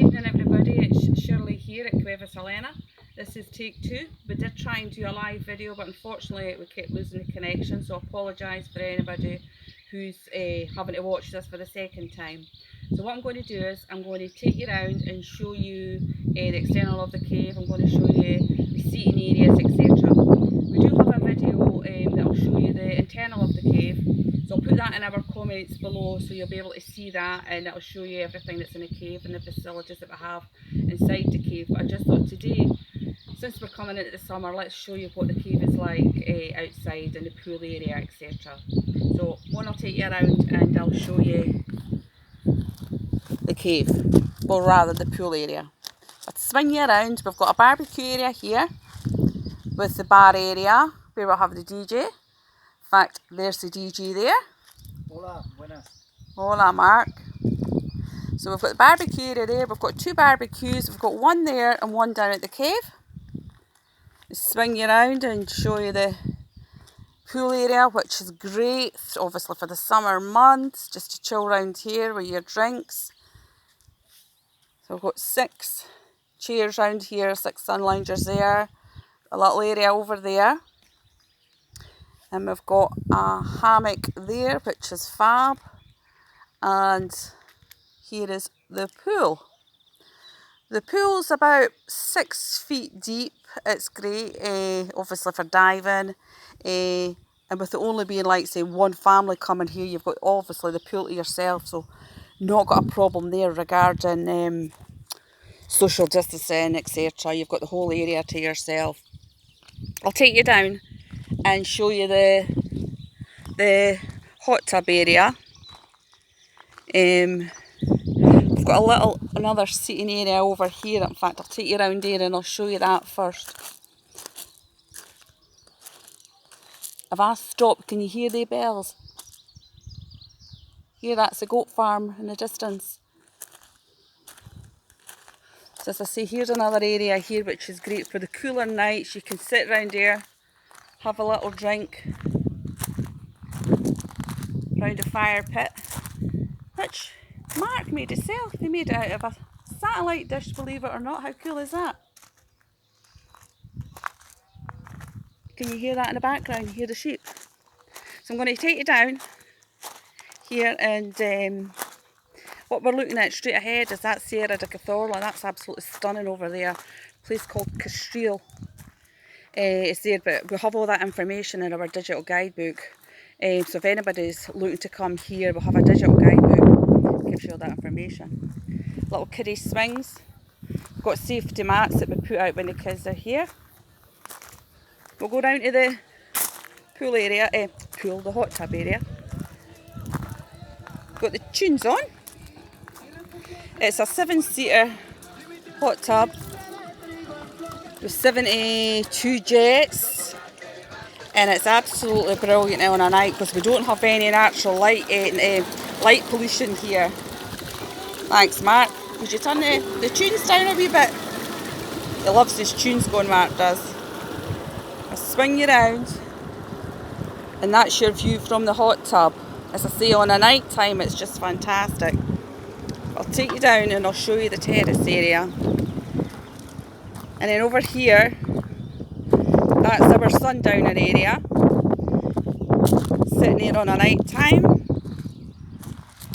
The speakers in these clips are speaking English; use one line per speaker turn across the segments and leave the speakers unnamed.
evening everybody, it's Shirley here at Cuevas Helena. This is take 2. We did try and do a live video, but unfortunately we kept losing the connection, so I apologise for anybody who's having to watch this for the second time. So what I'm going to do is I'm going to take you around and show you the external of the cave. I'm going to show you the seating areas, etc. We do have a video that will show you the internal of the cave, so I'll put that in our comments below so you'll be able to see that, and it'll show you everything that's in the cave and the facilities that we have inside the cave. But I just thought today, since we're coming into the summer, let's show you what the cave is like outside and the pool area, etc. So one, I'll take you around and I'll show you the cave, or rather the pool area. I'll swing you around. We've got a barbecue area here with the bar area where we'll have the DJ. In fact, there's the DJ there.
Hola, buenas.
Hola, Mark. So we've got the barbecue area there. We've got 2 barbecues. We've got one there and one down at the cave. I'll swing you around and show you the pool area, which is great, obviously for the summer months, just to chill around here with your drinks. So we've got 6 chairs around here, 6 sun loungers there, a little area over there. And we've got a hammock there, which is fab. And here is the pool. The pool's about 6 feet deep. It's great, obviously for diving. And with it only being like, say, one family coming here, you've got obviously the pool to yourself. So not got a problem there regarding social distancing, etc. You've got the whole area to yourself. I'll take you down and show you the hot tub area. We've got another seating area over here. In fact, I'll take you around there and I'll show you that first. If I stop, can you hear the bells? Here, that's a goat farm in the distance. So as I say, here's another area here which is great for the cooler nights. You can sit around here, have a little drink around a fire pit, which Mark made himself. He made it out of a satellite dish, believe it or not. How cool is that? Can you hear that in the background? You hear the sheep? So I'm going to take you down here, and what we're looking at straight ahead is that Sierra de Cazorla. That's absolutely stunning over there. A place called Castril. It's there, but we have all that information in our digital guidebook. So if anybody's looking to come here, we'll have a digital guidebook. Gives you all that information. Little kiddie swings. We've got safety mats that we put out when the kids are here. We'll go down to the pool area, the hot tub area. Got the tunes on. It's a 7-seater hot tub with 72 jets, and it's absolutely brilliant on a night because we don't have any natural light pollution here. Thanks, Mark. Would you turn the tunes down a wee bit? He loves his tunes going, Mark does. I'll swing you around, and that's your view from the hot tub. As I say, on a night time it's just fantastic. I'll take you down and I'll show you the terrace area. And then over here, that's our sundowner area. Sitting here on a night time.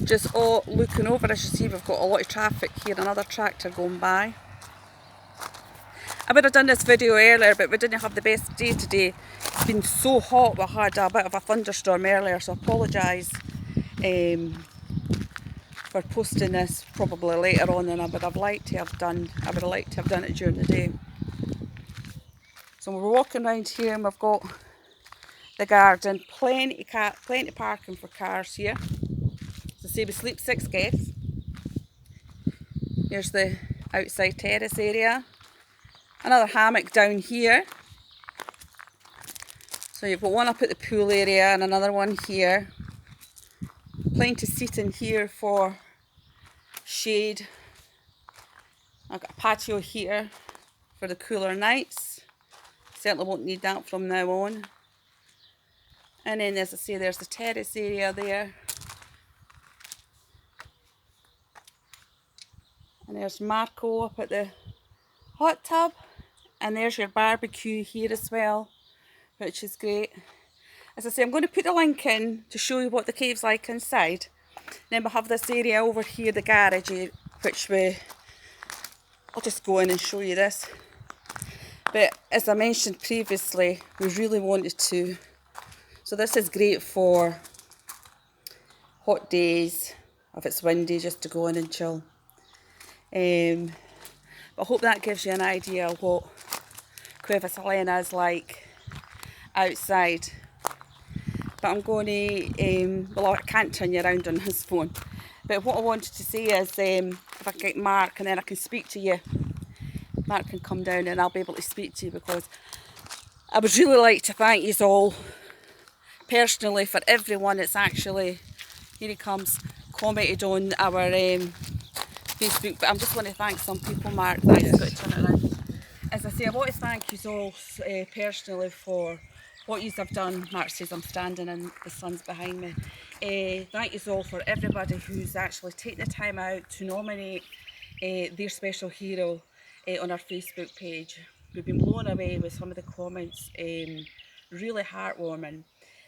Just all looking over. As you see, we've got a lot of traffic here, another tractor going by. I would have done this video earlier, but we didn't have the best day today. It's been so hot. We had a bit of a thunderstorm earlier, so I apologise for posting this probably later on than I would have liked to have done. I would have liked to have done it during the day. So we're walking around here and we've got the garden. Plenty parking for cars here. So say we sleep 6 guests. Here's the outside terrace area. Another hammock down here. So you've got one up at the pool area and another one here. Plenty of seating here for shade. I've got a patio here for the cooler nights. Certainly won't need that from now on. And then, as I say, there's the terrace area there. And there's Marco up at the hot tub. And there's your barbecue here as well, which is great. As I say, I'm going to put the link in to show you what the cave's like inside. Then we'll have this area over here, the garage, which I'll just go in and show you this. But as I mentioned previously, we really wanted to. So this is great for hot days, if it's windy, just to go in and chill. But I hope that gives you an idea of what Cuevas Helena is like outside. But I'm going to, well, I can't turn you around on his phone. But what I wanted to say is, if I get Mark and then I can speak to you. Mark can come down and I'll be able to speak to you, because I would really like to thank you all personally for everyone that's actually, here he comes, commented on our Facebook. But I'm just want to thank some people, Mark. Thanks, yes. Got to turn it around. As I say, I want to thank you all personally for what you have done. Mark says I'm standing and the sun's behind me. Thank you all for everybody who's actually taken the time out to nominate their special hero on our Facebook page. We've been blown away with some of the comments, really heartwarming.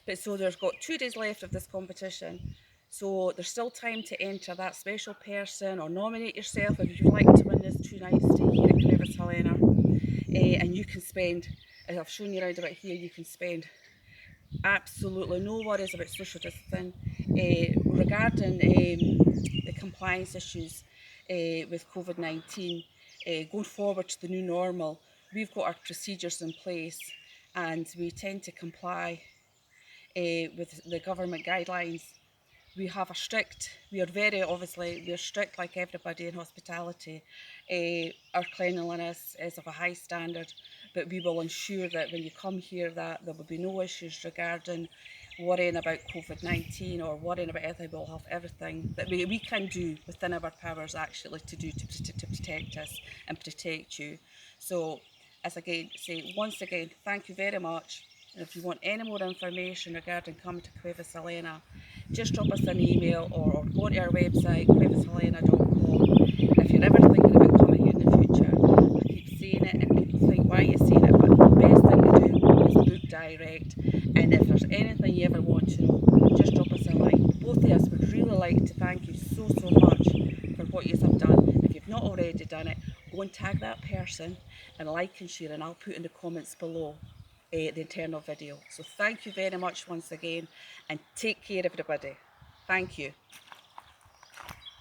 But so there's got 2 days left of this competition. So there's still time to enter that special person or nominate yourself if you'd like to win this 2-night stay here at Cuevas Helena. And you can spend, as I've shown you around about here, you can spend absolutely no worries about social distancing. Regarding the compliance issues with COVID-19, going forward to the new normal, we've got our procedures in place and we tend to comply with the government guidelines. We are strict like everybody in hospitality. Our cleanliness is of a high standard, but we will ensure that when you come here that there will be no issues regarding worrying about COVID-19 or worrying about anything. We'll have everything that we can do within our powers actually to do to protect us and protect you. So as again say, once again, thank you very much. And if you want any more information regarding coming to Cuevas Helena, just drop us an email or go to our website, cuevashelena.com. If you're ever thinking about coming here in the future, I keep saying it and people think, why are you saying it? But the best thing to do is book direct. And if there's anything you ever want to know, just drop us a line. Both of us would really like to thank you so much for what you have done. If you've not already done it, go and tag that person and like and share, and I'll put in the comments below the internal video. So thank you very much once again, and take care everybody. Thank you.